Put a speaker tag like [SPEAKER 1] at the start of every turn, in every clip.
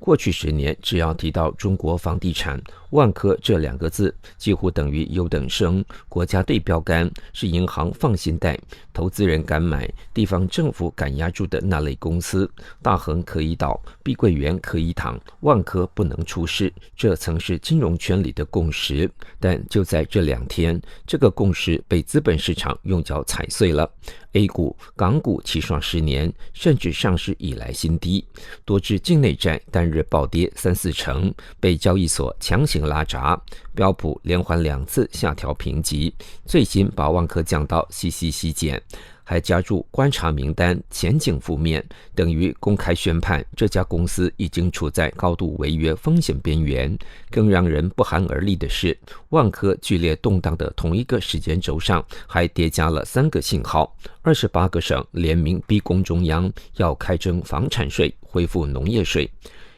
[SPEAKER 1] 过去10年，只要提到中国房地产，万科这2个字几乎等于优等生，国家队标杆，是银行放心贷、投资人敢买、地方政府敢押注的那类公司。大恒可以倒，碧桂园可以躺，万科不能出事，这曾是金融圈里的共识。但就在这2天，这个共识被资本市场用脚踩碎了。A 股、港股齐创10年甚至上市以来新低，多只境内债单日暴跌3-4成，被交易所强行拉闸。标普连环2次下调评级，最新把万科降到 CCC 减，还加入观察名单，前景负面，等于公开宣判这家公司已经处在高度违约风险边缘。更让人不寒而栗的是，万科剧烈动荡的同一个时间轴上，还叠加了3个信号：28个省联名逼宫中央，要开征房产税，恢复农业税。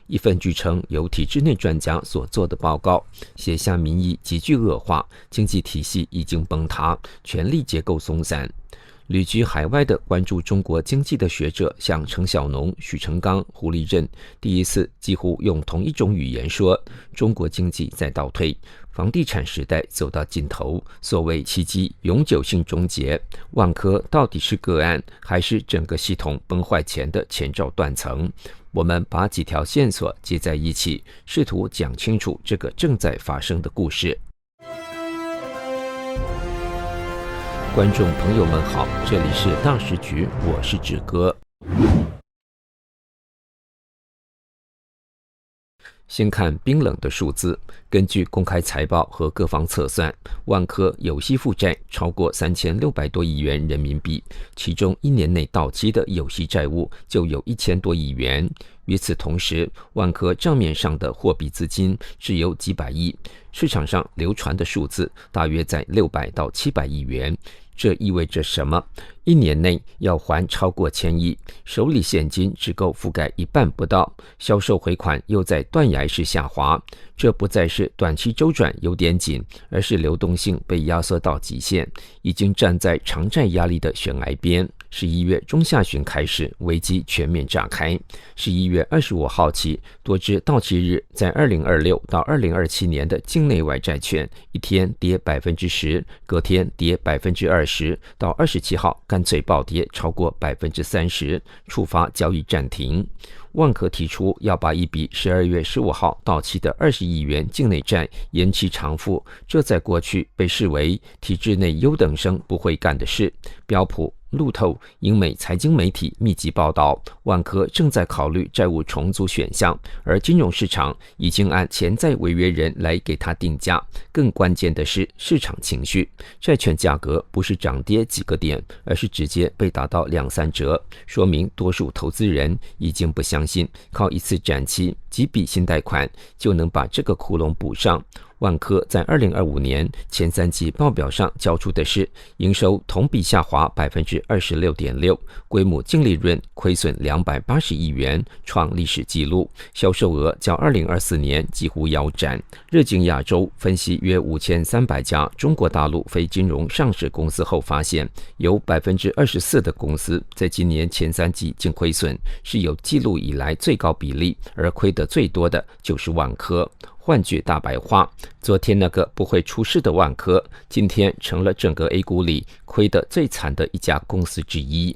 [SPEAKER 1] 一份据称由体制内专家所做的报告，写下民意急剧恶化，经济体系已经崩塌，权力结构松散。旅居海外的关注中国经济的学者，像程晓农、许成刚、胡立任，第一次几乎用同一种语言说，中国经济在倒退，房地产时代走到尽头，所谓奇迹永久性终结。万科到底是个案，还是整个系统崩坏前的前兆断层？我们把几条线索接在一起，试图讲清楚这个正在发生的故事。观众朋友们好，这里是大时局，我是志哥。先看冰冷的数字，根据公开财报和各方测算，万科有息负债超过3600多亿元人民币，其中1年内到期的有息债务就有1000多亿元。与此同时，万科账面上的货币资金只有几百亿，市场上流传的数字大约在600到700亿元。这意味着什么？1年内要还超过1000亿，手里现金只够覆盖一半不到，销售回款又在断崖式下滑。这不再是短期周转有点紧，而是流动性被压缩到极限，已经站在偿债压力的悬崖边。11月中下旬开始，危机全面炸开。11月25号起，多只到期日在2026到2027年的境内外债券，一天跌 10%， 隔天跌 20%， 到27号干脆暴跌超过 30%， 触发交易暂停。万科提出要把一笔12月15号到期的20亿元境内债延期偿付，这在过去被视为体制内优等生不会干的事。标普、路透、英美财经媒体密集报道，万科正在考虑债务重组选项，而金融市场已经按潜在违约人来给他定价。更关键的是市场情绪，债券价格不是涨跌几个点，而是直接被打到2-3折，说明多数投资人已经不相信靠一次展期、几笔新贷款就能把这个窟窿补上。万科在2025年前3季报表上交出的是营收同比下滑 26.6%， 规模净利润亏损280亿元，创历史纪录，销售额较2024年几乎腰斩。日经亚洲分析约5300家中国大陆非金融上市公司后发现，有 24% 的公司在今年前3季净亏损，是有记录以来最高比例，而亏得最多的就是万科。换句大白话，昨天那个不会出事的万科，今天成了整个 A 股里亏得最惨的一家公司之一。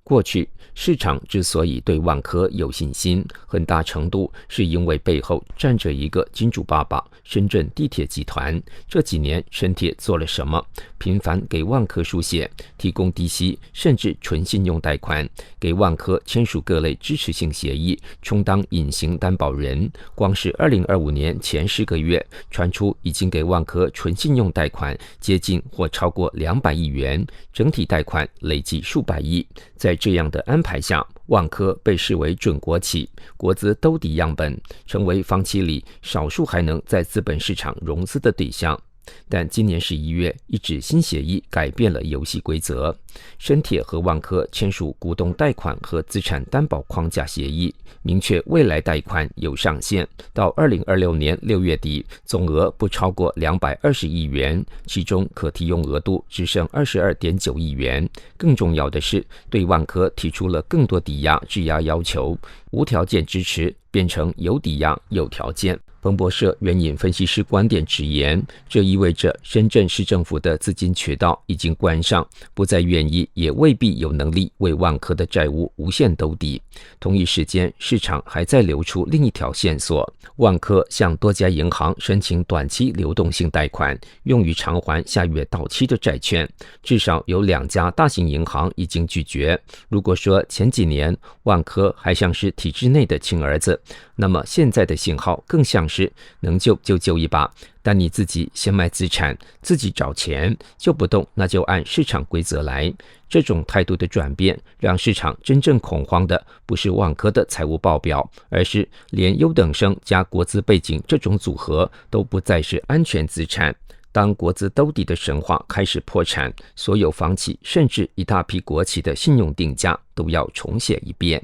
[SPEAKER 1] 过去市场之所以对万科有信心，很大程度是因为背后站着一个金主爸爸——深圳地铁集团。这几年深铁做了什么？频繁给万科输血，提供低息甚至纯信用贷款，给万科签署各类支持性协议，充当隐形担保人。光是2025年前10个月，传出已经给万科纯信用贷款接近或超过200亿元，整体贷款累计数百亿。在这样的安排下，万科被视为准国企，国资兜底样本，成为房企里少数还能在资本市场融资的对象。但今年11月，一纸新协议改变了游戏规则。深铁和万科签署股东贷款和资产担保框架协议，明确未来贷款有上限，到2026年6月底，总额不超过220亿元，其中可提用额度只剩22.9亿元。更重要的是，对万科提出了更多抵押质押要求，无条件支持变成有抵押有条件。彭博社援引分析师观点直言，这意味着深圳市政府的资金渠道已经关上，不再愿意也未必有能力为万科的债务无限兜底。同一时间，市场还在流出另一条线索，万科向多家银行申请短期流动性贷款，用于偿还下月到期的债券，至少有2家大型银行已经拒绝。如果说前几年万科还像是体制内的亲儿子，那么现在的信号更像是能救就救一把，但你自己先卖资产，自己找钱，救不动那就按市场规则来。这种态度的转变，让市场真正恐慌的不是万科的财务报表，而是连优等生加国资背景这种组合都不再是安全资产。当国资兜底的神话开始破产，所有房企甚至一大批国企的信用定价都要重写一遍。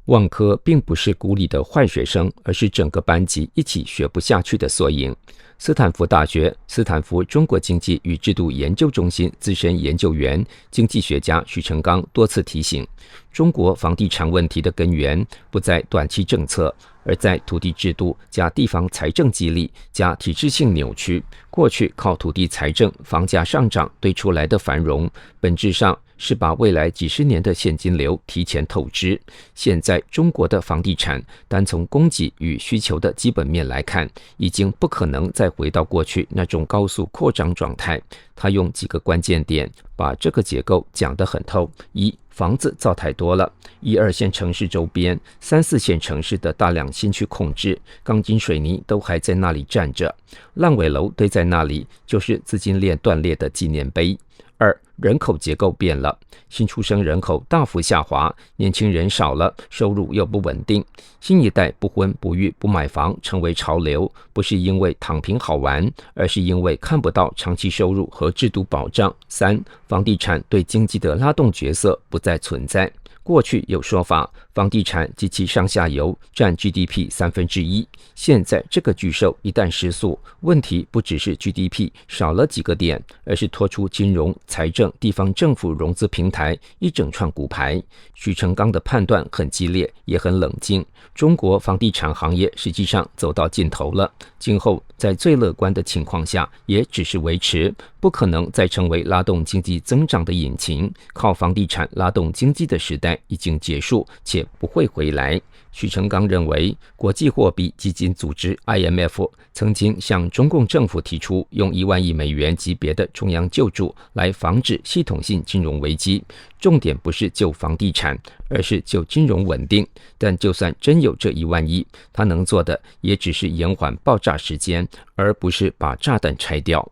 [SPEAKER 1] 万科并不是孤立的坏学生，而是整个班级一起学不下去的缩影。斯坦福大学斯坦福中国经济与制度研究中心资深研究员、经济学家许成刚多次提醒，中国房地产问题的根源不在短期政策，而在土地制度加地方财政激励加体制性扭曲。过去靠土地财政、房价上涨堆出来的繁荣，本质上是把未来几十年的现金流提前透支。现在中国的房地产，单从供给与需求的基本面来看，已经不可能再回到过去那种高速扩张状态。他用几个关键点把这个结构讲得很透：一、房子造太多了，1、2线城市周边、3、4线城市的大量新区控制，钢筋水泥都还在那里站着，烂尾楼堆在那里，就是资金链断裂的纪念碑。2、人口结构变了，新出生人口大幅下滑，年轻人少了，收入又不稳定，新一代不婚不育不买房成为潮流，不是因为躺平好玩，而是因为看不到长期收入和制度保障。3、房地产对经济的拉动角色不再存在。过去有说法，房地产及其上下游占 GDP 1/3，现在这个巨兽一旦失速，问题不只是 GDP 少了几个点，而是拖出金融、财政、地方政府融资平台一整串骨牌。许成刚的判断很激烈，也很冷静。中国房地产行业实际上走到尽头了，今后在最乐观的情况下，也只是维持，不可能再成为拉动经济增长的引擎。靠房地产拉动经济的时代已经结束，且不会回来。许成刚认为，国际货币基金组织 IMF 曾经向中共政府提出用1万亿美元级别的中央救助来防止系统性金融危机，重点不是救房地产，而是救金融稳定。但就算真有这1万亿，他能做的也只是延缓爆炸时间，而不是把炸弹拆掉。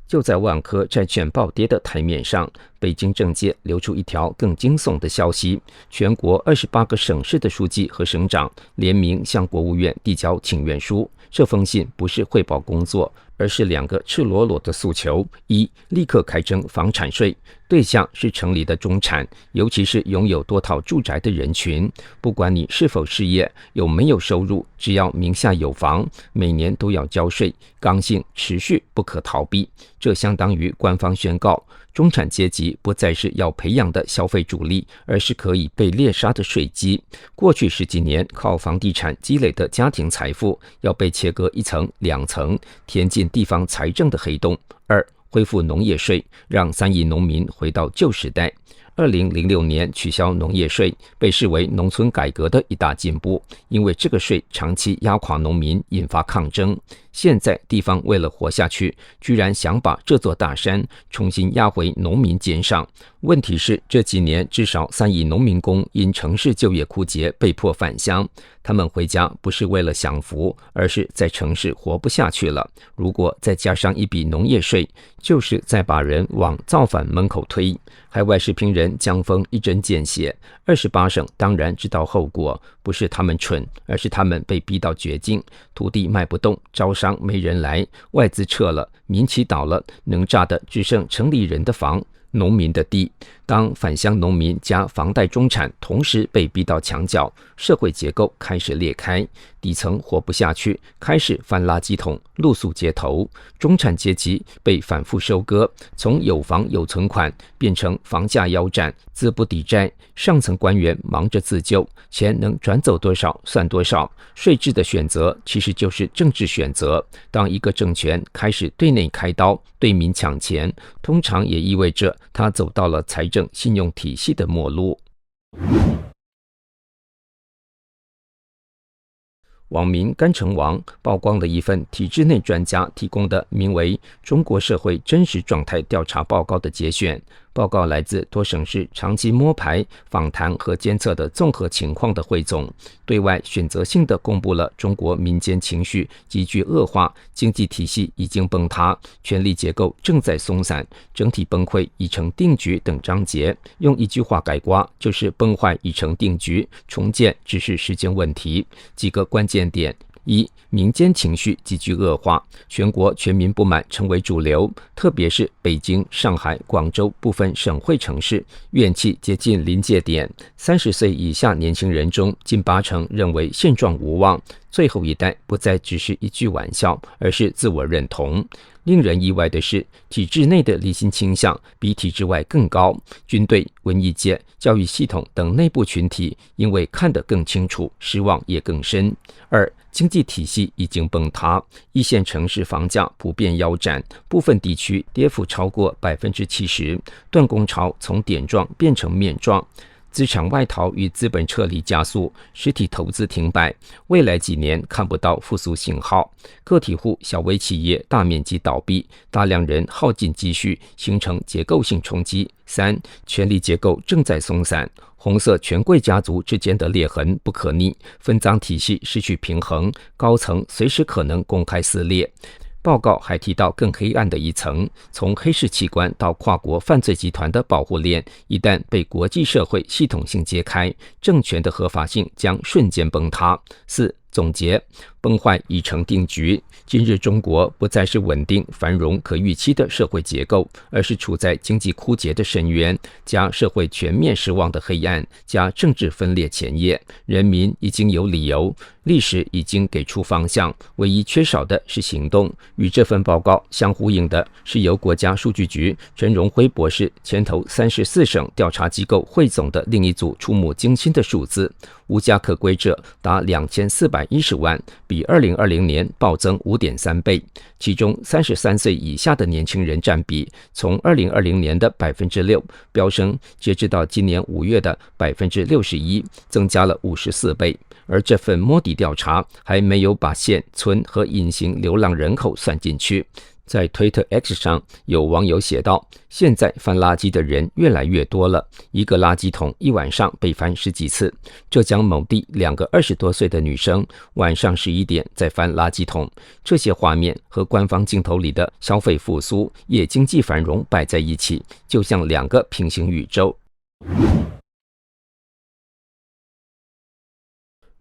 [SPEAKER 1] 就在万科债券暴跌的台面上，北京政界流出一条更惊悚的消息：全国28个省市的书记和省长联名向国务院递交请愿书。这封信不是汇报工作，而是2个赤裸裸的诉求：一、立刻开征房产税，对象是城里的中产，尤其是拥有多套住宅的人群。不管你是否失业，有没有收入，只要名下有房，每年都要交税，刚性、持续，不可逃避。这相当于官方宣告，中产阶级不再是要培养的消费主力，而是可以被猎杀的税基。过去10几年靠房地产积累的家庭财富，要被切割1层、2层，填进地方财政的黑洞。2、恢复农业税，让3亿农民回到旧时代。2006年取消农业税，被视为农村改革的一大进步，因为这个税长期压垮农民，引发抗争。现在地方为了活下去，居然想把这座大山重新压回农民肩上。问题是这几年至少3亿农民工因城市就业枯竭被迫返乡，他们回家不是为了享福，而是在城市活不下去了。如果再加上一笔农业税，就是再把人往造反门口推。海外视频人人江峰一针见血，28省当然知道后果，不是他们蠢，而是他们被逼到绝境，土地卖不动，招商没人来，外资撤了，民企倒了，能炸的只剩城里人的房，农民的地。当返乡农民加房贷中产同时被逼到墙角，社会结构开始裂开，底层活不下去，开始翻垃圾桶，露宿街头。中产阶级被反复收割，从有房有存款变成房价腰斩，资不抵债。上层官员忙着自救，钱能转走多少算多少。税制的选择其实就是政治选择。当一个政权开始对内开刀，对民抢钱，通常也意味着他走到了财政信用体系的末路。网民甘成王曝光了一份体制内专家提供的名为《中国社会真实状态调查报告》的节选。报告来自多省市长期摸排、访谈和监测的综合情况的汇总，对外选择性地公布了中国民间情绪急剧恶化、经济体系已经崩塌、权力结构正在松散、整体崩溃已成定局等章节。用一句话概括，就是崩坏已成定局，重建只是时间问题。几个关键点：一、民间情绪急剧恶化，全国全民不满成为主流，特别是北京、上海、广州部分省会城市，怨气接近临界点。30岁以下年轻人中，近80%认为现状无望。最后一代不再只是一句玩笑，而是自我认同。令人意外的是，体制内的离心倾向比体制外更高。军队、文艺界、教育系统等内部群体因为看得更清楚，失望也更深。二、经济体系已经崩塌，一线城市房价普遍腰斩，部分地区跌幅超过70%，断供潮从点状变成面状。资产外逃与资本撤离加速，实体投资停摆，未来几年看不到复苏信号。个体户、小微企业大面积倒闭，大量人耗尽积蓄，形成结构性冲击。3、权力结构正在松散，红色权贵家族之间的裂痕不可逆，分赃体系失去平衡，高层随时可能公开撕裂。报告还提到更黑暗的一层，从黑市器官到跨国犯罪集团的保护链，一旦被国际社会系统性揭开，政权的合法性将瞬间崩塌。4、总结，崩坏已成定局。今日中国不再是稳定、繁荣、可预期的社会结构，而是处在经济枯竭的深渊，加社会全面失望的黑暗，加政治分裂前夜。人民已经有理由，历史已经给出方向，唯一缺少的是行动。与这份报告相呼应的是由国家数据局陈荣辉博士牵头34省调查机构汇总的另一组触目惊心的数字，无家可归者达2410万，比2020年暴增5.3倍。其中33岁以下的年轻人占比从2020年的6%飙升，截至到今年5月的61%，增加了54倍。而这份摸底调查还没有把县村和隐形流浪人口算进去。在推特 X 上，有网友写道：现在翻垃圾的人越来越多了，一个垃圾桶一晚上被翻10几次。浙江某地2个20多岁的女生晚上11点在翻垃圾桶，这些画面和官方镜头里的消费复苏、夜经济繁荣摆在一起，就像2个平行宇宙。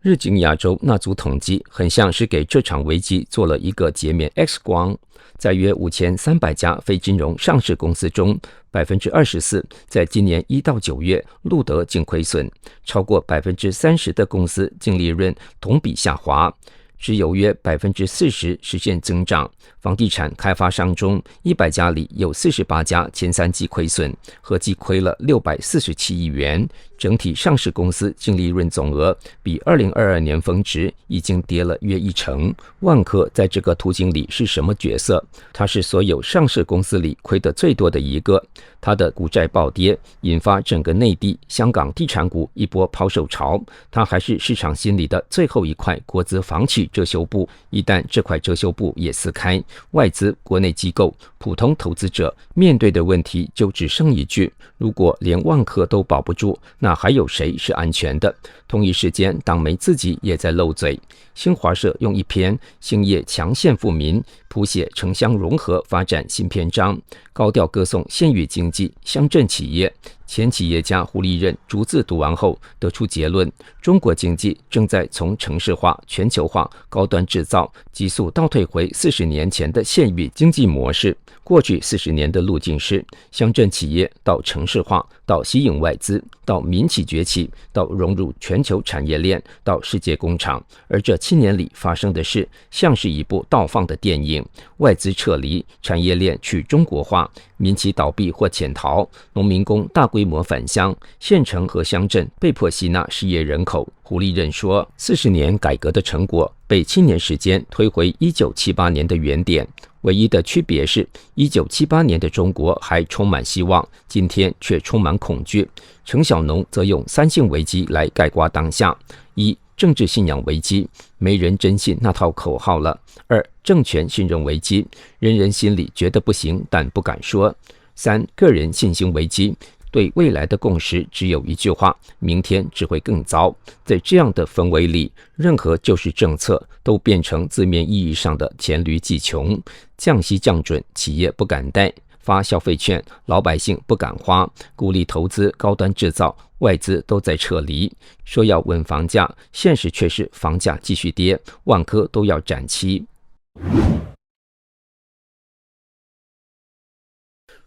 [SPEAKER 1] 日经亚洲那组统计很像是给这场危机做了一个截面 X 光。在约5300家非金融上市公司中，24%在今年1到9月录得净亏损，超过30%的公司净利润同比下滑，只有约40%实现增长。房地产开发商中，100家里有48家前3季亏损，合计亏了647亿元。整体上市公司净利润总额比2022年峰值已经跌了约10%。万科在这个图景里是什么角色？它是所有上市公司里亏得最多的一个。它的股债暴跌，引发整个内地、香港地产股一波抛售潮。它还是市场心里的最后一块国资房企遮羞布。一旦这块遮羞布也撕开，外资、国内机构、普通投资者面对的问题就只剩一句：如果连万科都保不住，那还有谁是安全的？同一时间，党媒自己也在漏嘴。新华社用一篇“兴业强陷富民，谱写城乡融合发展新篇章，高调歌颂县域经济、乡镇企业。前企业家胡立任逐字读完后得出结论：中国经济正在从城市化、全球化、高端制造急速倒退回40年前的县域经济模式。过去40年的路径是乡镇企业到城市化，到吸引外资，到民企崛起，到融入全球产业链，到世界工厂。而这7年里发生的事，像是一部倒放的电影：外资撤离，产业链去中国化，民企倒闭或潜逃，农民工大规模返乡，县城和乡镇被迫吸纳失业人口。胡立任说，40年改革的成果被7年时间推回1978年的原点。唯一的区别是，1978年的中国还充满希望，今天却充满恐惧。陈小农则用3性危机来概括当下：一、政治信仰危机，没人真信那套口号了；二、政权信任危机，人人心里觉得不行，但不敢说；三、个人信心危机，对未来的共识只有一句话：明天只会更糟。在这样的氛围里，任何救市政策都变成字面意义上的黔驴技穷。降息降准，企业不敢贷；发消费券，老百姓不敢花；鼓励投资高端制造，外资都在撤离。说要稳房价，现实却是房价继续跌，万科都要展期。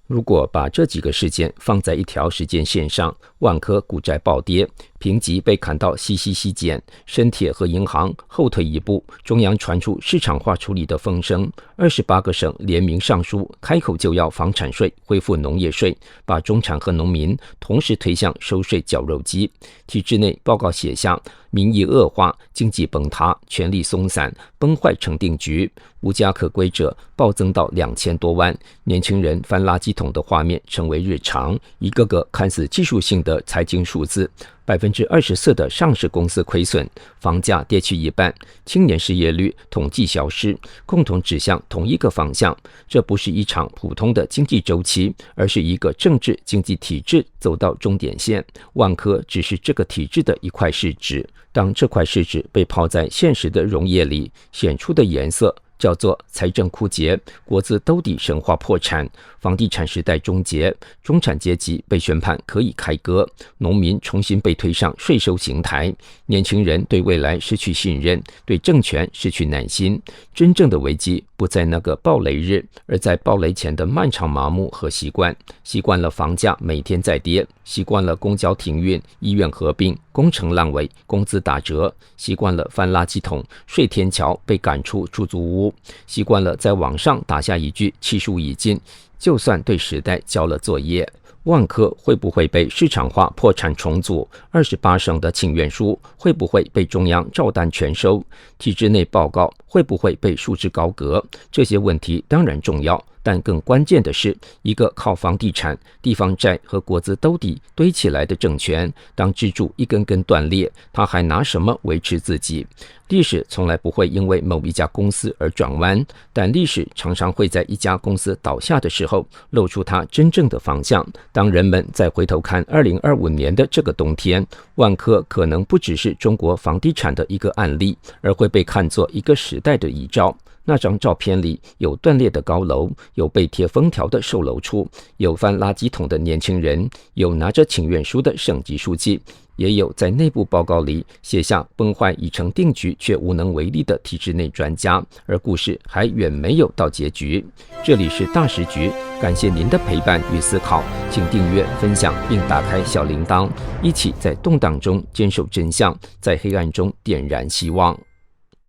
[SPEAKER 1] 如果把这几个事件放在一条时间线上，万科股债暴跌，评级被砍到稀减，深铁和银行后退一步，中央传出市场化处理的风声，28个省联名上书，开口就要房产税恢复农业税，把中产和农民同时推向收税绞肉机。体制内报告写下，民意恶化，经济崩塌，权力松散，崩坏成定局，无家可归者暴增到2000多万，年轻人翻垃圾桶的画面成为日常，一个个看似技术性的财经数字，24%的上市公司亏损，房价跌去一半，青年失业率统计消失，共同指向同一个方向。这不是一场普通的经济周期，而是一个政治经济体制走到终点线。万科只是这个体制的一块试纸，当这块试纸被泡在现实的溶液里，显出的颜色叫做财政枯竭，国资兜底神话破产，房地产时代终结，中产阶级被宣判可以开割，农民重新被推上税收刑台，年轻人对未来失去信任，对政权失去耐心。真正的危机不在那个暴雷日，而在暴雷前的漫长麻木和习惯。习惯了房价每天在跌，习惯了公交停运、医院合并、工程烂尾、工资打折，习惯了翻垃圾桶、睡天桥、被赶出出租屋，习惯了在网上打下一句气数已尽，就算对时代交了作业。万科会不会被市场化破产重组？28省的请愿书会不会被中央照单全收？体制内报告会不会被束之高阁？这些问题当然重要，但更关键的是，一个靠房地产、地方债和国资兜底堆起来的政权，当支柱一根根断裂，他还拿什么维持自己？历史从来不会因为某一家公司而转弯，但历史常常会在一家公司倒下的时候露出它真正的方向。当人们再回头看2025年的这个冬天，万科可能不只是中国房地产的一个案例，而会被看作一个时代的遗照。那张照片里有断裂的高楼，有被贴封条的售楼处，有翻垃圾桶的年轻人，有拿着请愿书的省级书记，也有在内部报告里写下崩坏已成定局却无能为力的体制内专家，而故事还远没有到结局。这里是大时局，感谢您的陪伴与思考，请订阅、分享并打开小铃铛，一起在动荡中坚守真相，在黑暗中点燃希望。